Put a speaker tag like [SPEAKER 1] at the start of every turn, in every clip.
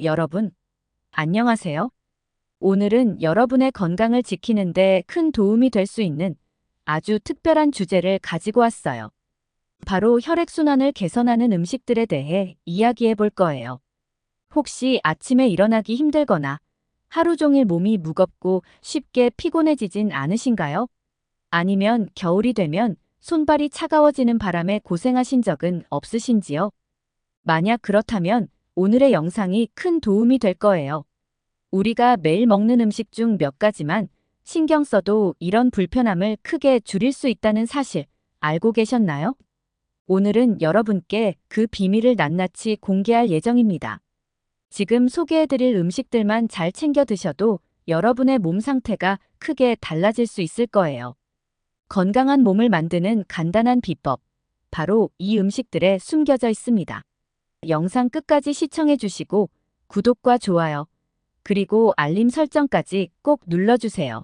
[SPEAKER 1] 여러분, 안녕하세요. 오늘은 여러분의 건강을 지키는데 큰 도움이 될 수 있는 아주 특별한 주제를 가지고 왔어요. 바로 혈액순환을 개선하는 음식들에 대해 이야기해 볼 거예요. 혹시 아침에 일어나기 힘들거나 하루 종일 몸이 무겁고 쉽게 피곤해지진 않으신가요? 아니면 겨울이 되면 손발이 차가워지는 바람에 고생하신 적은 없으신지요? 만약 그렇다면 오늘의 영상이 큰 도움이 될 거예요. 우리가 매일 먹는 음식 중 몇 가지만 신경 써도 이런 불편함을 크게 줄일 수 있다는 사실 알고 계셨나요? 오늘은 여러분께 그 비밀을 낱낱이 공개할 예정입니다. 지금 소개해드릴 음식들만 잘 챙겨 드셔도 여러분의 몸 상태가 크게 달라질 수 있을 거예요. 건강한 몸을 만드는 간단한 비법, 바로 이 음식들에 숨겨져 있습니다. 영상 끝까지 시청해 주시고 구독과 좋아요, 그리고 알림 설정까지 꼭 눌러주세요.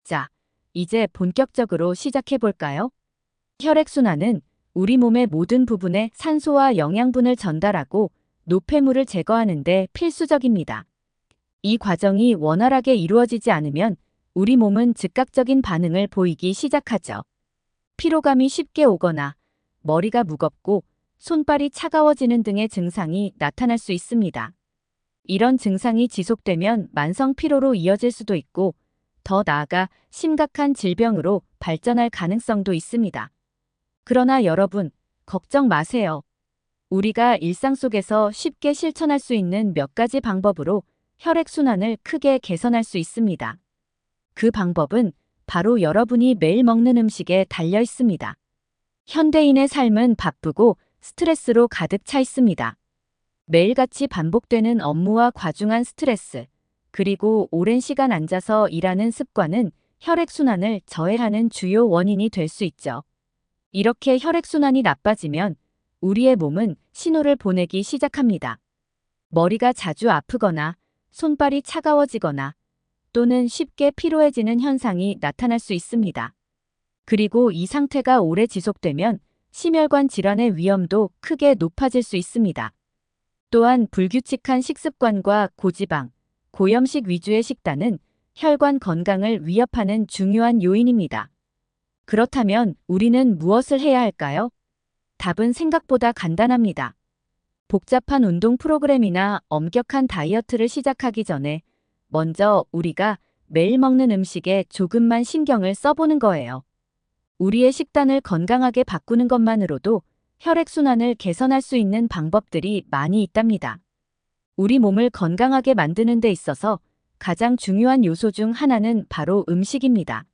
[SPEAKER 1] 자, 이제 본격적으로 시작해 볼까요? 혈액순환은 우리 몸의 모든 부분에 산소와 영양분을 전달하고 노폐물을 제거하는 데 필수적입니다. 이 과정이 원활하게 이루어지지 않으면 우리 몸은 즉각적인 반응을 보이기 시작하죠. 피로감이 쉽게 오거나 머리가 무겁고 손발이 차가워지는 등의 증상이 나타날 수 있습니다. 이런 증상이 지속되면 만성 피로로 이어질 수도 있고 더 나아가 심각한 질병으로 발전할 가능성도 있습니다. 그러나 여러분, 걱정 마세요. 우리가 일상 속에서 쉽게 실천할 수 있는 몇 가지 방법으로 혈액순환을 크게 개선할 수 있습니다. 그 방법은 바로 여러분이 매일 먹는 음식에 달려 있습니다. 현대인의 삶은 바쁘고 스트레스로 가득 차 있습니다. 매일같이 반복되는 업무와 과중한 스트레스, 그리고 오랜 시간 앉아서 일하는 습관은 혈액순환을 저해하는 주요 원인이 될 수 있죠. 이렇게 혈액순환이 나빠지면 우리의 몸은 신호를 보내기 시작합니다. 머리가 자주 아프거나 손발이 차가워지거나 또는 쉽게 피로해지는 현상이 나타날 수 있습니다. 그리고 이 상태가 오래 지속되면 심혈관 질환의 위험도 크게 높아질 수 있습니다. 또한 불규칙한 식습관과 고지방, 고염식 위주의 식단은 혈관 건강을 위협하는 중요한 요인입니다. 그렇다면 우리는 무엇을 해야 할까요? 답은 생각보다 간단합니다. 복잡한 운동 프로그램이나 엄격한 다이어트를 시작하기 전에 먼저 우리가 매일 먹는 음식에 조금만 신경을 써보는 거예요. 우리의 식단을 건강하게 바꾸는 것만으로도 혈액순환을 개선할 수 있는 방법들이 많이 있답니다. 우리 몸을 건강하게 만드는 데 있어서 가장 중요한 요소 중 하나는 바로 음식입니다.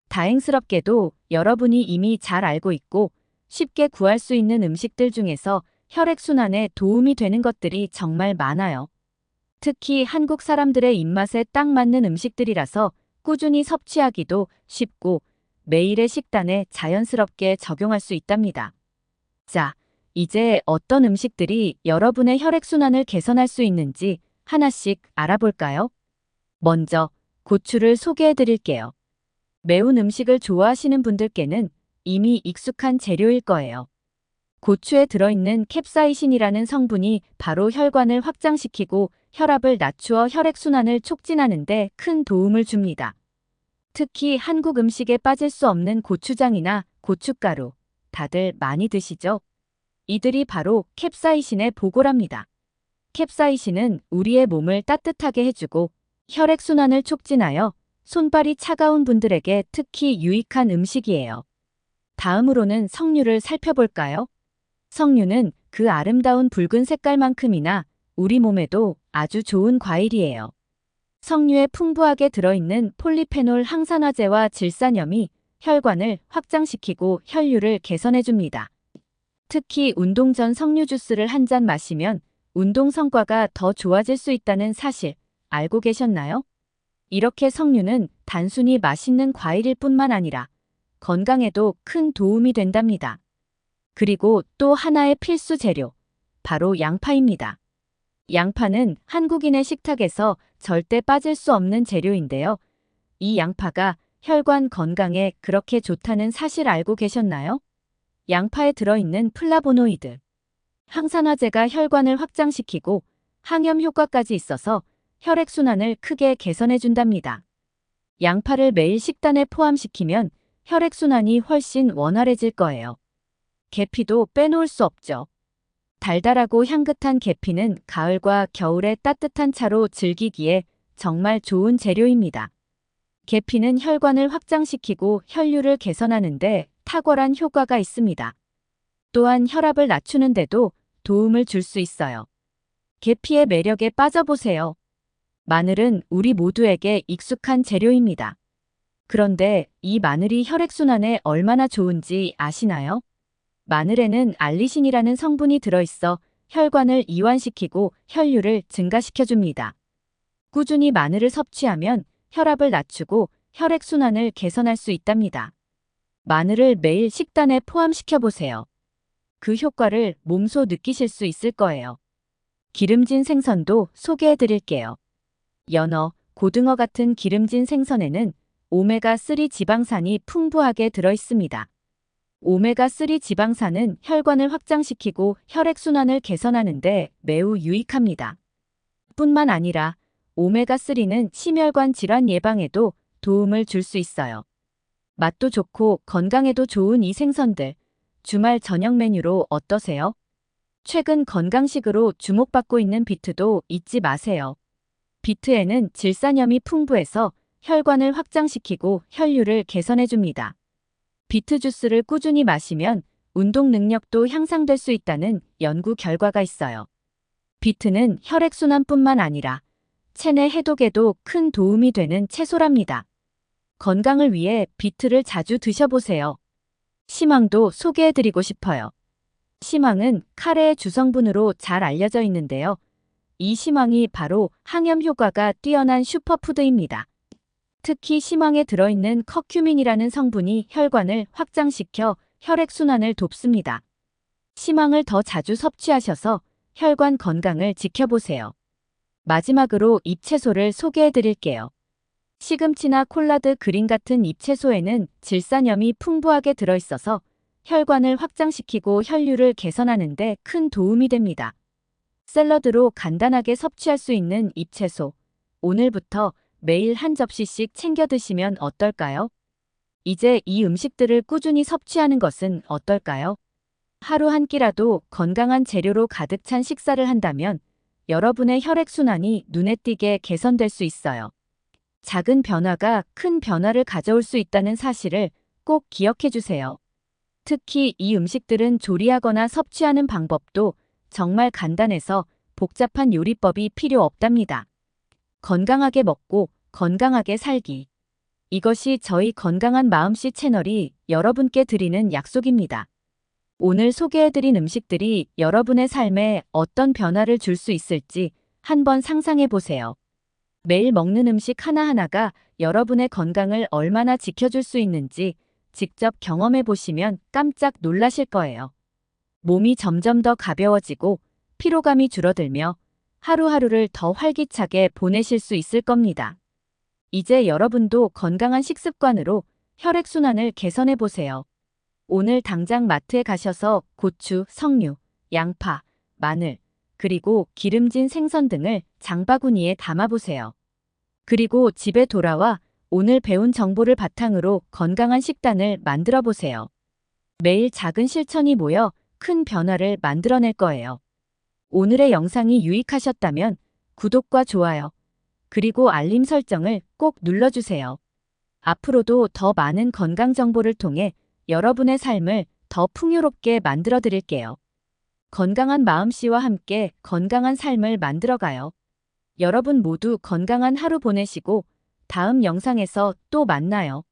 [SPEAKER 1] 다행스럽게도 여러분이 이미 잘 알고 있고 쉽게 구할 수 있는 음식들 중에서 혈액순환에 도움이 되는 것들이 정말 많아요. 특히 한국 사람들의 입맛에 딱 맞는 음식들이라서 꾸준히 섭취하기도 쉽고 매일의 식단에 자연스럽게 적용할 수 있답니다. 자, 이제 어떤 음식들이 여러분의 혈액순환을 개선할 수 있는지 하나씩 알아볼까요? 먼저 고추를 소개해 드릴게요. 매운 음식을 좋아하시는 분들께는 이미 익숙한 재료일 거예요. 고추에 들어있는 캡사이신이라는 성분이 바로 혈관을 확장시키고 혈압을 낮추어 혈액순환을 촉진하는 데 큰 도움을 줍니다. 특히 한국 음식에 빠질 수 없는 고추장이나 고춧가루, 다들 많이 드시죠? 이들이 바로 캡사이신의 보고랍니다. 캡사이신은 우리의 몸을 따뜻하게 해주고 혈액순환을 촉진하여 손발이 차가운 분들에게 특히 유익한 음식이에요. 다음으로는 석류를 살펴볼까요? 석류는 그 아름다운 붉은 색깔만큼이나 우리 몸에도 아주 좋은 과일이에요. 석류에 풍부하게 들어있는 폴리페놀 항산화제와 질산염이 혈관을 확장시키고 혈류를 개선해줍니다. 특히 운동 전 석류 주스를 한 잔 마시면 운동 성과가 더 좋아질 수 있다는 사실 알고 계셨나요? 이렇게 석류는 단순히 맛있는 과일일 뿐만 아니라 건강에도 큰 도움이 된답니다. 그리고 또 하나의 필수 재료, 바로 양파입니다. 양파는 한국인의 식탁에서 절대 빠질 수 없는 재료인데요. 이 양파가 혈관 건강에 그렇게 좋다는 사실 알고 계셨나요? 양파에 들어있는 플라보노이드, 항산화제가 혈관을 확장시키고 항염 효과까지 있어서 혈액순환을 크게 개선해 준답니다. 양파를 매일 식단에 포함시키면 혈액순환이 훨씬 원활해질 거예요. 계피도 빼놓을 수 없죠. 달달하고 향긋한 계피는 가을과 겨울에 따뜻한 차로 즐기기에 정말 좋은 재료입니다. 계피는 혈관을 확장시키고 혈류를 개선하는데 탁월한 효과가 있습니다. 또한 혈압을 낮추는데도 도움을 줄 수 있어요. 계피의 매력에 빠져보세요. 마늘은 우리 모두에게 익숙한 재료입니다. 그런데 이 마늘이 혈액순환에 얼마나 좋은지 아시나요? 마늘에는 알리신이라는 성분이 들어있어 혈관을 이완시키고 혈류를 증가시켜줍니다. 꾸준히 마늘을 섭취하면 혈압을 낮추고 혈액순환을 개선할 수 있답니다. 마늘을 매일 식단에 포함시켜보세요. 그 효과를 몸소 느끼실 수 있을 거예요. 기름진 생선도 소개해 드릴게요. 연어, 고등어 같은 기름진 생선에는 오메가3 지방산이 풍부하게 들어있습니다. 오메가3 지방산은 혈관을 확장시키고 혈액순환을 개선하는데 매우 유익합니다. 뿐만 아니라 오메가3는 심혈관 질환 예방에도 도움을 줄 수 있어요. 맛도 좋고 건강에도 좋은 이 생선들, 주말 저녁 메뉴로 어떠세요? 최근 건강식으로 주목받고 있는 비트도 잊지 마세요. 비트에는 질산염이 풍부해서 혈관을 확장시키고 혈류를 개선해줍니다. 비트 주스를 꾸준히 마시면 운동 능력도 향상될 수 있다는 연구 결과가 있어요. 비트는 혈액순환뿐만 아니라 체내 해독에도 큰 도움이 되는 채소랍니다. 건강을 위해 비트를 자주 드셔보세요. 시망도 소개해드리고 싶어요. 시망은 카레의 주성분으로 잘 알려져 있는데요. 이 시망이 바로 항염 효과가 뛰어난 슈퍼푸드입니다. 특히 시망에 들어있는 커큐민이라는 성분이 혈관을 확장시켜 혈액순환을 돕습니다. 시망을 더 자주 섭취하셔서 혈관 건강을 지켜보세요. 마지막으로 잎채소를 소개해 드릴게요. 시금치나 콜라드 그린 같은 잎채소에는 질산염이 풍부하게 들어있어서 혈관을 확장시키고 혈류를 개선하는 데 큰 도움이 됩니다. 샐러드로 간단하게 섭취할 수 있는 잎채소. 오늘부터 매일 한 접시씩 챙겨 드시면 어떨까요? 이제 이 음식들을 꾸준히 섭취하는 것은 어떨까요? 하루 한 끼라도 건강한 재료로 가득 찬 식사를 한다면 여러분의 혈액순환이 눈에 띄게 개선될 수 있어요. 작은 변화가 큰 변화를 가져올 수 있다는 사실을 꼭 기억해 주세요. 특히 이 음식들은 조리하거나 섭취하는 방법도 정말 간단해서 복잡한 요리법이 필요 없답니다. 건강하게 먹고 건강하게 살기. 이것이 저희 건강한 마음씨 채널이 여러분께 드리는 약속입니다. 오늘 소개해드린 음식들이 여러분의 삶에 어떤 변화를 줄 수 있을지 한번 상상해 보세요. 매일 먹는 음식 하나하나가 여러분의 건강을 얼마나 지켜줄 수 있는지 직접 경험해 보시면 깜짝 놀라실 거예요. 몸이 점점 더 가벼워지고 피로감이 줄어들며 하루하루를 더 활기차게 보내실 수 있을 겁니다. 이제 여러분도 건강한 식습관으로 혈액순환을 개선해 보세요. 오늘 당장 마트에 가셔서 고추, 석류, 양파, 마늘, 그리고 기름진 생선 등을 장바구니에 담아보세요. 그리고 집에 돌아와 오늘 배운 정보를 바탕으로 건강한 식단을 만들어 보세요. 매일 작은 실천이 모여 큰 변화를 만들어낼 거예요. 오늘의 영상이 유익하셨다면 구독과 좋아요, 그리고 알림 설정을 꼭 눌러주세요. 앞으로도 더 많은 건강 정보를 통해 여러분의 삶을 더 풍요롭게 만들어 드릴게요. 건강한 마음씨와 함께 건강한 삶을 만들어가요. 여러분 모두 건강한 하루 보내시고 다음 영상에서 또 만나요.